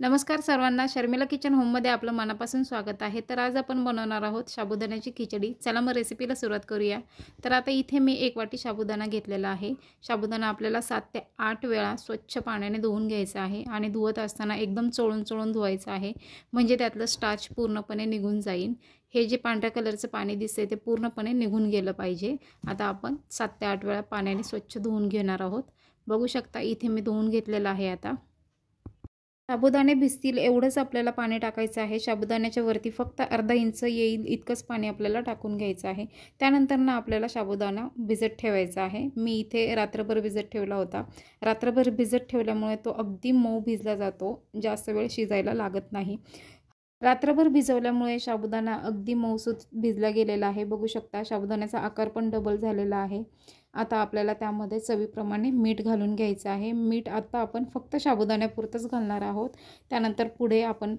नमस्कार सर्वांना, शर्मिला किचन होममध्ये आपलं मनापासून स्वागत आहे। तर आज आपण बनवणार आहोत साबुदाण्याची खिचडी। चला मग रेसिपीला सुरुवात करूया। तर आता इथे मी 1 वाटी साबुदाणा घेतलेला आहे। साबुदाणा आपल्याला 7 ते 8 वेळा स्वच्छ पाण्याने धुवून घ्यायचा आहे आणि धुवत असताना एकदम चोळून धुवायचं आहे, म्हणजे त्यातलं स्टार्च पूर्णपणे निघून जाईल। हे जे पांढऱ्या कलरचं पाणी दिसते ते पूर्णपणे निघून गेलं पाहिजे। आता आपण 7 ते 8 वेळा पाण्याने स्वच्छ धुवून घेणार आहोत। बघू शकता इथे मी धुवून घेतलेलं आहे। आता साबुदाणे भिजतील एवढंच आपल्याला पाणी टाकायचं आहे। साबुदाण्याच्या वरती फक्त अर्धा इंच येईल इतकंच पाणी आपल्याला टाकून घ्यायचं आहे। त्यानंतर ना आपल्याला साबुदाणा भिजत ठेवायचा आहे। मी इथे रात्रभर भिजत ठेवला होता। रात्रभर भिजत ठेवल्यामुळे तो अगदी मऊ भिजला जातो, जास्त वेळ शिजायला लागत नाही। रात्रभर भिजवल्यामुळे साबुदाणा अगदी मऊसूत भिजला गेलेला आहे। बघू शकता साबुदाण्याचा आकार पण डबल झालेला आहे। आता आपल्याला त्यामध्ये चवीप्रमाणे मीठ घालून घ्यायचं आहे। मीठ आता आपण फक्त साबुदाण्यापुरतंच घालणार आहोत। त्यानंतर पुढे आपण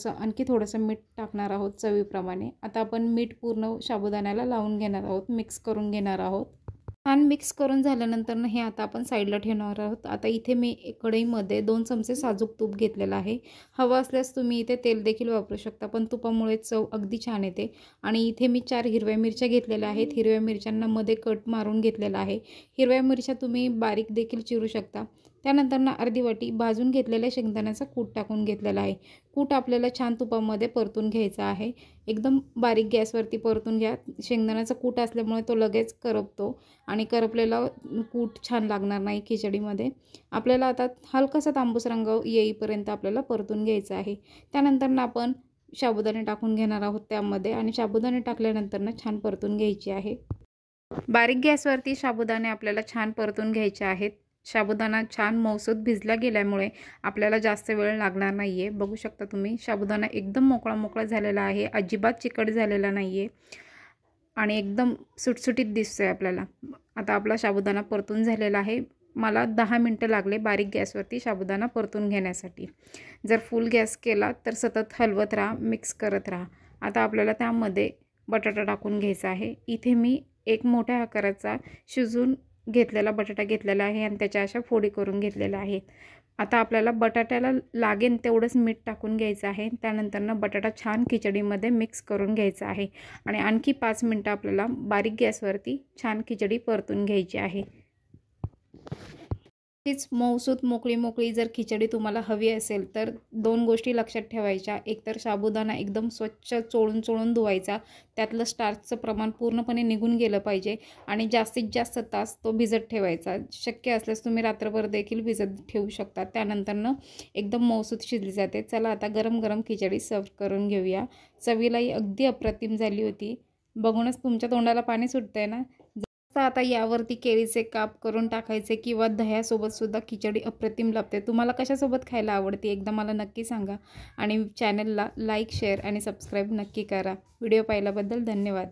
आणखी थोडंसं मीठ टाकणार आहोत चवीप्रमाणे। आता आपण मीठ पूर्ण साबुदाण्याला लावून घेणार आहोत, मिक्स करून घेणार आहोत। छान मिक्स करून झाल्यानंतर हे आता आपण साईडला ठेवणार आहोत। आता इथे मी कढईमध्ये 2 चमचे साजूक तूप घेतलेलं आहे। हवं असल्यास तुम्ही इथे तेल देखील वापरू शकता, पण तुपामुळे चव अगदी छान येते। आणि इथे मी 4 हिरव्या मिरच्या घेतलेल्या आहेत। हिरव्या मिरच्यांना मध्ये कट मारून घेतलेला आहे। हिरव्या मिरच्या तुम्ही बारीक देखील चिरू शकता। त्यानंतर अर्धी वाटी भाजून घेतलेल्या शेंगदाण्याचा कूट टाकून घेतलेला आहे। कूट आपल्याला छान तुपामध्ये परतून घ्यायचा आहे। एकदम बारीक गॅसवरती परतून घ्या। शेंगदाण्याचा कूट असल्यामुळे तो लगेच करपतो आणि करपलेला कूट छान लागणार नाही खिचडीमध्ये। आपल्याला आता हलकासा तांबूस रंग येईपर्यंत आपल्याला परतून घ्यायचा आहे। त्यानंतर आपण साबुदाणे टाकून घेणार आहोत त्यामध्ये आणि साबुदाणे टाकल्यानंतर छान परतून घ्यायची आहे। बारीक गॅसवरती साबुदाणे आपल्याला छान परतून घ्यायचे आहेत। साबुदाणा छान मऊसूत भिजला गेल्यामुळे आपल्याला जास्त वेळ लागणार नाहीये। बघू शकता तुम्ही साबुदाणा एकदम मोकळा झालेला आहे, अजिबात चिकट झालेला नाहीये आणि एकदम सुटसुटीत दिसतोय आपल्याला। आता आपला साबुदाणा परतून झालेला आहे। मला 10 मिनिटं लागले बारीक गॅसवरती साबुदाणा परतून घेण्यासाठी। जर फुल गॅस केला तर सतत हलवत राहा, मिक्स करत राहा। आता आपल्याला त्यामध्ये बटाटा टाकून घ्यायचा आहे। इथे मी एक मोठ्या आकाराचा शिजून घेतलेला बटाटा घेतलेला आहे आणि त्याच्या अशा फोडी करून घेतलेल्या आहेत। आता आपल्याला बटाट्याला लागेल तेवढंच मीठ टाकून घ्यायचं आहे। त्यानंतर बटाटा छान खिचडीमध्ये मिक्स करून घ्यायचा आहे आणि आणखी 5 मिनिटं आपल्याला बारीक गॅसवरती छान खिचडी परतून घ्यायची आहे। तीच मऊसूत मोकळी जर खिचडी तुम्हाला हवी असेल तर 2 गोष्टी लक्षात ठेवायच्या। एकतर साबुदाणा एकदम स्वच्छ चोळून धुवायचा, त्यातलं स्टार्चचं प्रमाण पूर्णपणे निघून गेलं पाहिजे आणि जास्तीत जास्त तास तो भिजत ठेवायचा। शक्य असल्यास तुम्ही रात्रभर देखील भिजत ठेवू शकता। त्यानंतर एकदम मऊसूत शिजली जाते। चला आता गरम खिचडी सर्व करून घेऊया। चवीलाही अगदी अप्रतिम झाली होती। बघूनच तुमच्या तोंडाला पाणी सुटतंय ना। आता यावरती केळीचे काप करून टाकायचे किंवा दह्यासोबत सुद्धा खिचडी अप्रतिम लागते। तुम्हाला कशासोबत खायला आवडते एकदा मला नक्की सांगा आणि चॅनलला लाईक, शेअर आणि सबस्क्राईब नक्की करा। व्हिडिओ पाहिल्याबद्दल धन्यवाद।